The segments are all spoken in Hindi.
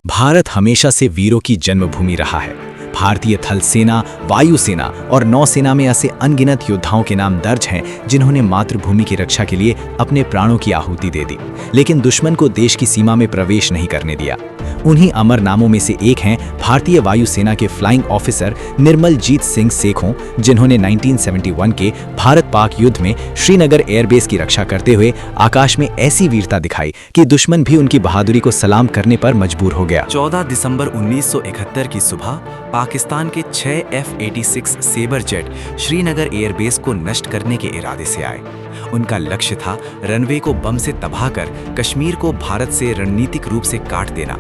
भारत हमेशा से वीरों की जन्मभूमि रहा है। भारतीय थल सेना, वायुसेना और नौसेना में ऐसे अनगिनत योद्धाओं के नाम दर्ज हैं जिन्होंने मातृभूमि की रक्षा के लिए अपने प्राणों की आहुति दे दी, लेकिन दुश्मन को देश की सीमा में प्रवेश नहीं करने दिया। उन्हीं अमर नामों में से एक हैं भारतीय वायुसेना के फ्लाइंग ऑफिसर निर्मलजीत सिंह सेखों, जिन्होंने 1971 के भारत पाक युद्ध में श्रीनगर एयरबेस की रक्षा करते हुए आकाश में ऐसी वीरता दिखाई कि दुश्मन भी उनकी बहादुरी को सलाम करने पर मजबूर हो गया। 14 दिसंबर 1971 की सुबह पाकिस्तान के 6 F-86 sabre jet Srinagar airbase को नष्ट करने के इरादे से आए। उनका लक्ष्य था रनवे को बम से तबाह कर कश्मीर को भारत से रणनीतिक रूप से काट देना।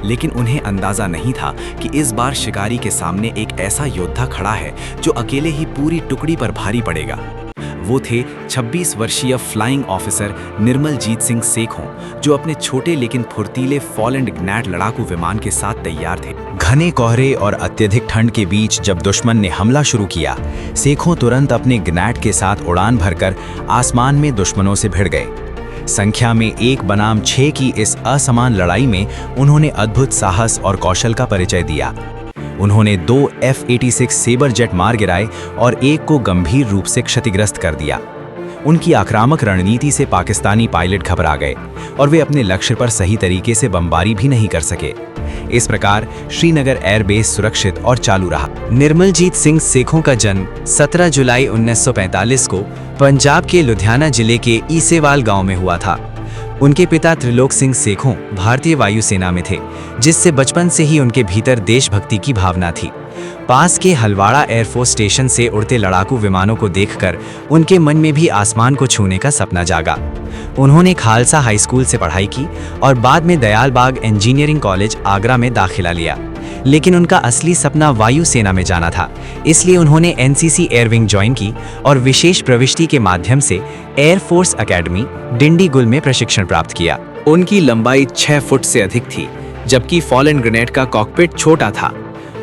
लेकिन उन्हें अंदाजा नहीं था कि इस बार शिकारी के सामने एक ऐसा योद्धा खड़ा है जो अकेले ही पूरी टुकड़ी पर भारी पड़ेगा। वो थे 26 वर्षीय फ्लाइंग ऑफिसर निर्मलजीत सिंह सेखों, जो अपने छोटे लेकिन फुर्तीले फॉल-एंड ग्नैट लड़ाकू विमान के साथ तैयार थे। घने कोहरे और अत्यधिक ठंड के बीच जब दुश्मन ने हमला शुरू किया, सेखों तुरंत अपने ग्नैट के साथ उड़ान भरकर आसमान में दुश्मनों से भिड़ गए। संख्या में 1 बनाम 6 की इस असमान लड़ाई में उन्होंने अद्भुत साहस और कौशल का परिचय दिया। उन्होंने 2 F-86 सेबर जेट मार गिराए और एक को गंभीर रूप से क्षतिग्रस्त कर दिया। उनकी आक्रामक रणनीति से पाकिस्तानी पायलट घबरा गए और वे अपने लक्ष्य पर सही तरीके से बमबारी भी नहीं कर सके। इस प्रकार श्रीनगर एयरबेस सुरक्षित और चालू रहा। निर्मलजीत सिंह सेखों का जन्म 17 जुलाई 1945 को पंजाब के लुधियाना जिले के ईसेवाल गांव में हुआ था। उनके पिता त्रिलोक सिंह सेखों भारतीय वायुसेना में थे, जिससे बचपन से ही उनके भीतर देशभक्ति की भावना थी। पास के हलवाड़ा एयरफोर्स स्टेशन से उड़ते लड़ाकू विमानों को देखकर उनके मन में भी आसमान को छूने का सपना जागा। उन्होंने खालसा हाई स्कूल से पढ़ाई की और बाद में दयाल बाग इंजीनियरिंग कॉलेज आगरा में दाखिला लिया। लेकिन उनका असली सपना वायुसेना में जाना था, इसलिए उन्होंने एनसीसी एयरविंग ज्वाइन की और विशेष प्रविष्टि के माध्यम से एयरफोर्स एकेडमी डिंडीगुल में प्रशिक्षण प्राप्त किया। उनकी लंबाई 6 फुट से अधिक थी, जबकि फॉल-एंड ग्रेनेड का कॉकपिट छोटा था।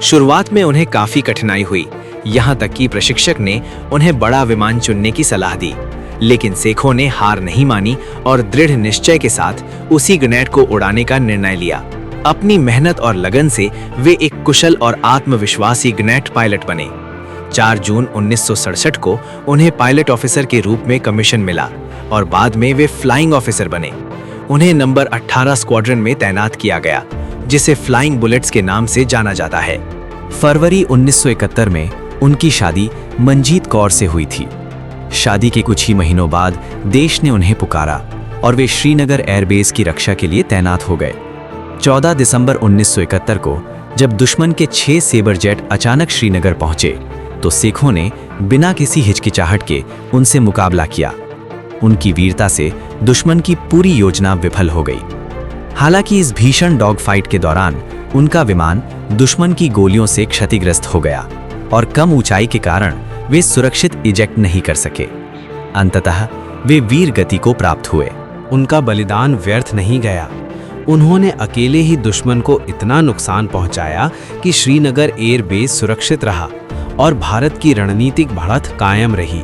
शुरुआत में उन्हें काफी कठिनाई हुई, यहाँ तक कि प्रशिक्षक ने उन्हें बड़ा विमान चुनने की सलाह दी। लेकिन सेखों ने हार नहीं मानी और दृढ़ निश्चय के साथ उसी ग्रेनेड को उड़ाने का निर्णय लिया। अपनी मेहनत और लगन से वे एक कुशल और आत्मविश्वासी ग्रेनेड पायलट बने। 4 जून 1967 को उन्हें पायलट ऑफिसर के रूप में कमीशन मिला और बाद में वे फ्लाइंग ऑफिसर बने। उन्हें नंबर 18 स्क्वाड्रन में तैनात किया गया, जिसे फ्लाइंग बुलेट्स के नाम से जाना जाता है। फरवरी 1971 में उनकी शादी मंजीत कौर से हुई थी। शादी के कुछ ही महीनों बाद देश ने उन्हें पुकारा और वे श्रीनगर एयरबेस की रक्षा के लिए तैनात हो गए। 14 दिसंबर 1971 को जब दुश्मन के 6 सेबर जेट अचानक श्रीनगर पहुंचे, तो सेखों ने बिना किसी हिचकिचाहट के उनसे मुकाबला किया। उनकी वीरता से दुश्मन की पूरी योजना विफल हो गई। हालांकि इस भीषण डॉग फाइट के दौरान उनका विमान दुश्मन की गोलियों से क्षतिग्रस्त हो गया और कम ऊंचाई के कारण वे सुरक्षित इजेक्ट नहीं कर सके। अंततः वे वीर गति को प्राप्त हुए। उनका बलिदान व्यर्थ नहीं गया। उन्होंने अकेले ही दुश्मन को इतना नुकसान पहुंचाया कि श्रीनगर एयरबेस सुरक्षित रहा और भारत की रणनीतिक बढ़त कायम रही।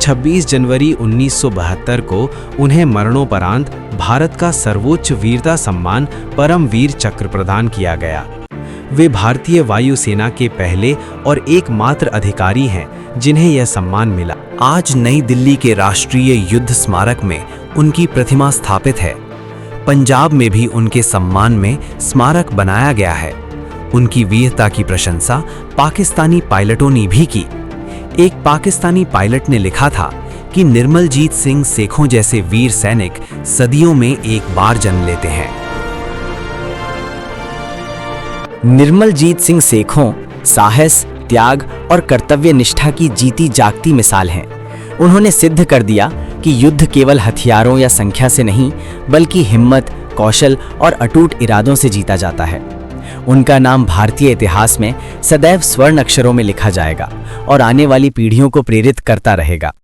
26 जनवरी 1972 को उन्हें मरणोपरांत भारत का सर्वोच्च वीरता सम्मान परमवीर चक्र प्रदान किया गया। वे भारतीय वायुसेना के पहले और एकमात्र अधिकारी हैं जिन्हें यह सम्मान मिला। आज नई दिल्ली के राष्ट्रीय युद्ध स्मारक में उनकी प्रतिमा स्थापित है। पंजाब में भी उनके सम्मान में स्मारक बनाया गया है। उनकी वीरता की प्रशंसा पाकिस्तानी पायलटों ने भी की। एक पाकिस्तानी पायलट ने लिखा था कि निर्मलजीत सिंह सेखों जैसे वीर सैनिक सदियों में एक बार जन्म लेते हैं। निर्मलजीत सिंह सेखों साहस, त्याग और कर्तव्य निष्ठा की जीती जागती मिसाल हैं। उन्होंने सिद्ध कर दिया कि युद्ध केवल हथियारों या संख्या से नहीं, बल्कि हिम्मत, कौशल और अटूट इरादों से जीता जाता है। उनका नाम भारतीय इतिहास में सदैव स्वर्ण अक्षरों में लिखा जाएगा और आने वाली पीढ़ियों को प्रेरित करता रहेगा।